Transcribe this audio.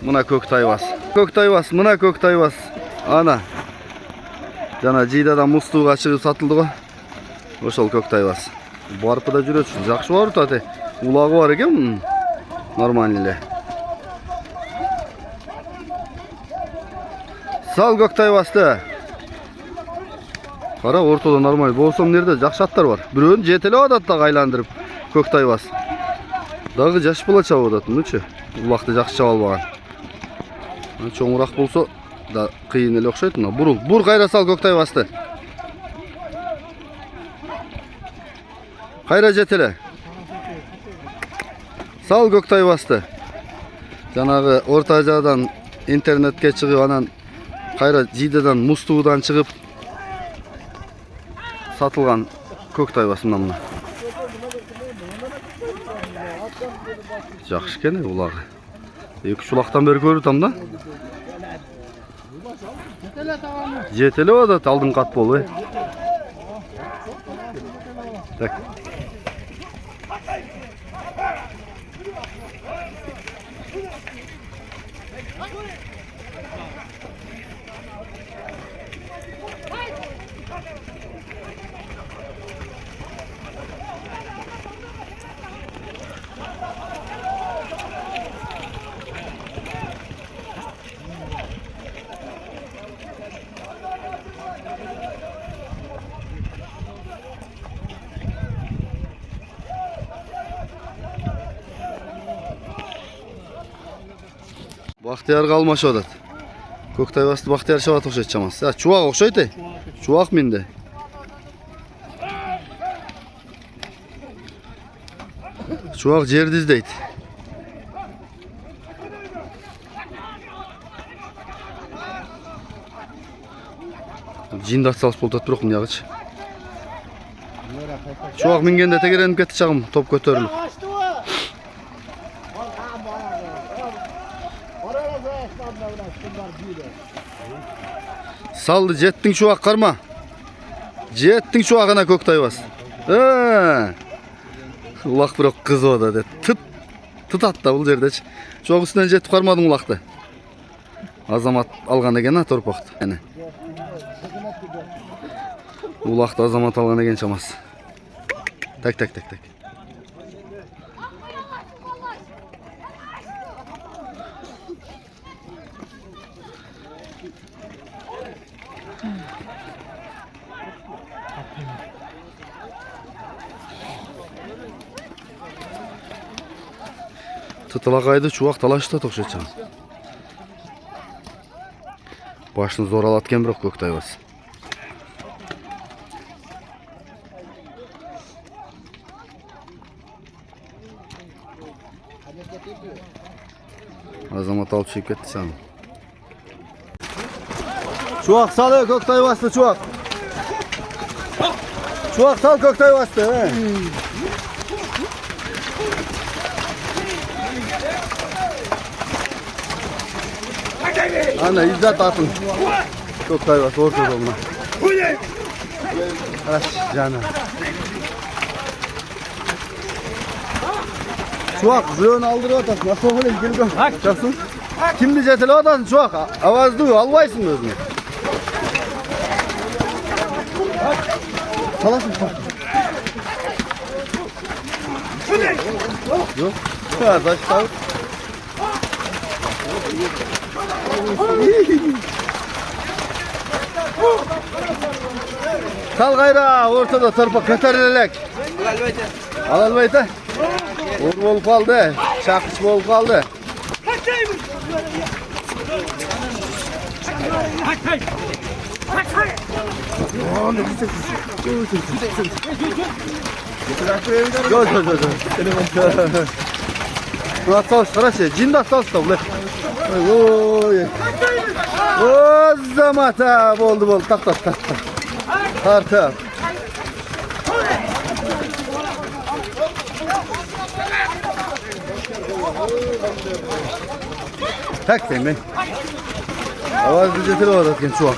Mına Köktayvas. Köktayvas, mına Köktayvas. Ana. Jana Jidadan mustuğa çıkıp satıldı go. Oşol Köktayvas. Bu arpıda жүрөт. Жакшы барып ате. Улagı var eкен bunun. Normal ile. Sal Köktayvasты. Kara ortada normal. Bolsam nerede jakşı atlar var. Biröөнү жетелеп атат да айландырып Köktayvas. Дагы жаш бала чабып атат мынчы. Улакты жакшы чаба албаган. Чоңураак болсо да кыйын эле окшойт мына. Бур кайра сал Köktayvasты. Kayra жетеле. Sal Köktayvasты. Janagı orta ajadan internetke çıkıp anan kayra Jidadan mustuğudan çıkıp satılgan Köktayvas mına mına. Jakşı kene ulağı. 2-3 ulaktan beri görüp tam da. Жетеле атат алдын кат болу. Так. Бактыяр калмашып атат. Köktayvasты Бактыяр чабат окшойт чамасы. Чубак окшойт э. Чубак менде. Чубак жерди издейт. Жинди атсалып болот бирок мынягычы. Чубак мингенде тегеренип кетти чагым, топ көтөрүлүп. Saldı jettin çuvak karma. Jettin çuvakına Köktayvas. Ulak bir kız o da de. Tıt attı bu yerde. Çuvak üstünden jet karmadın ulaktı. Azamat algan egen ha torpaktı. Yani. Ulakta azamat algan egen çamaz. Tak. Tıtılakaydı çuvak talaşta tokşetçen. Başını zor alatken bırak Köktayvas. Azamat alıp çıkıp gitti sen. Çuvak salıyor Köktayvas'tı çuvak. Çuvak sal Köktayvas'tı. Ana İzzet atın. Köktayvas ortada olma. Aç canım. Çuvak zırhını aldırıyor atasın. Nasıl olur ilgili gör. Çaksın. Kimdi jeteli atasın çuvak. Avaz duyuyor alvaysın özünü. Salasın çuvak. Yok. Ha taş tavuk. Sal gayra ortada torpa kötörülek. Alalbayta. Uğur bolup kaldı. Çakış bolup kaldı. Go. Осталось, хорошо. Джинда осталось da ulan. Oy. O zamata oldu. Tak. Tartı. Tak sen ben. Avaz düzeltir o adamken çuval.